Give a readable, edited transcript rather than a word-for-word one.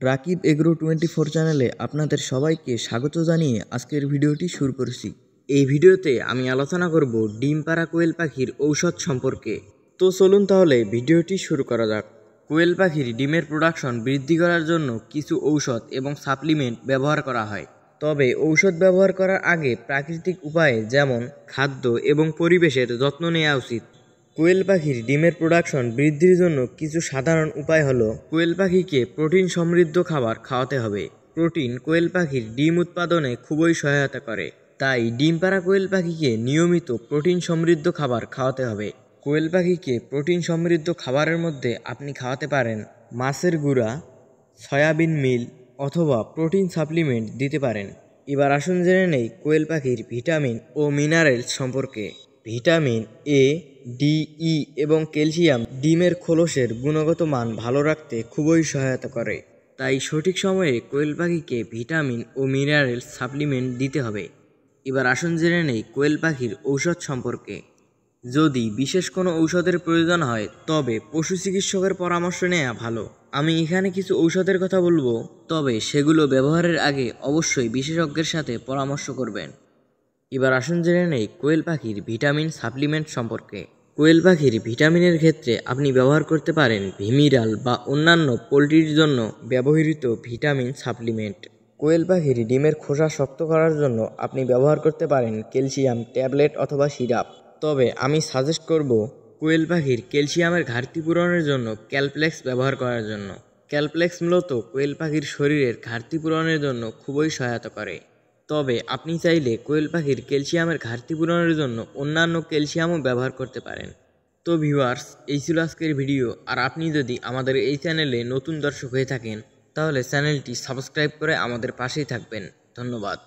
Rakib agro 24 চ্যানেলে আপনাদের সবাইকে স্বাগত জানিয়ে আজকের ভিডিওটি শুরু করছি। এই ভিডিওতে আমি আলোচনা করব ডিম পাড়া কোয়েল পাখির ঔষধ সম্পর্কে। তো চলুন তাহলে ভিডিওটি শুরু করা যাক। কোয়েল পাখির ডিমের প্রোডাকশন বৃদ্ধি করার জন্য কিছু ঔষধ এবং সাপ্লিমেন্ট ব্যবহার করা হয়। তবে ঔষধ ব্যবহার করার আগে প্রাকৃতিক উপায়ে যেমন খাদ্য এবং পরিবেশের যত্ন নেওয়া উচিত। কোয়েল পাখির ডিমের প্রোডাকশন বৃদ্ধির জন্য কিছু সাধারণ উপায় হলো কোয়েল পাখিকে প্রোটিন সমৃদ্ধ খাবার খাওয়াতে হবে। প্রোটিন কোয়েল পাখির ডিম উৎপাদনে খুবই সহায়তা করে, তাই ডিম পাড়া কোয়েল পাখিকে নিয়মিত প্রোটিন সমৃদ্ধ খাবার খাওয়াতে হবে। কোয়েল পাখিকে প্রোটিন সমৃদ্ধ খাবারের মধ্যে আপনি খাওয়াতে পারেন মাছের গুঁড়া, সয়াবিন মিল অথবা প্রোটিন সাপ্লিমেন্ট দিতে পারেন। এবার আসুন জেনে নেই কোয়েল পাখির ভিটামিন ও মিনারেলস সম্পর্কে। ভিটামিন এ, ডি, ই এবং ক্যালসিয়াম ডিমের খোলসের গুণগত মান ভালো রাখতে খুবই সহায়তা করে, তাই সঠিক সময়ে কোয়েল পাখিকে ভিটামিন ও মিনারেলস সাপ্লিমেন্ট দিতে হবে। এবার আসুন জেনে নেই কোয়েল পাখির ঔষধ সম্পর্কে। যদি বিশেষ কোনো ঔষধের প্রয়োজন হয় তবে পশু চিকিৎসকের পরামর্শ নেওয়া ভালো। আমি এখানে কিছু ঔষধের কথা বলবো, তবে সেগুলো ব্যবহারের আগে অবশ্যই বিশেষজ্ঞের সাথে পরামর্শ করবেন। এবার আসুন জেনে নেই কোয়েল পাখির ভিটামিন সাপ্লিমেন্ট সম্পর্কে। কোয়েল পাখির ভিটামিনের ক্ষেত্রে আপনি ব্যবহার করতে পারেন ভিমিরাল বা অন্যান্য পোলট্রির জন্য ব্যবহৃত ভিটামিন সাপ্লিমেন্ট। কোয়েল পাখির ডিমের খোসা শক্ত করার জন্য আপনি ব্যবহার করতে পারেন ক্যালসিয়াম ট্যাবলেট অথবা সিরাপ। তবে আমি সাজেস্ট করব কোয়েল পাখির ক্যালসিয়ামের ঘাটতি পূরণের জন্য ক্যালপ্লেক্স ব্যবহার করার জন্য। ক্যালপ্লেক্স মূলত কোয়েল পাখির শরীরের ঘাটতি পূরণের জন্য খুবই সহায়তা করে। তবে আপনি চাইলে কোয়েল পাখির ক্যালসিয়ামের ঘাটতি পূরণের জন্য অন্যান্য ক্যালসিয়ামও ব্যবহার করতে পারেন। তো ভিউয়ার্স, এই ছিল আজকের ভিডিও। আর আপনি যদি আমাদের এই চ্যানেলে নতুন দর্শক হয়ে থাকেন তাহলে চ্যানেলটি সাবস্ক্রাইব করে আমাদের পাশেই থাকবেন। ধন্যবাদ।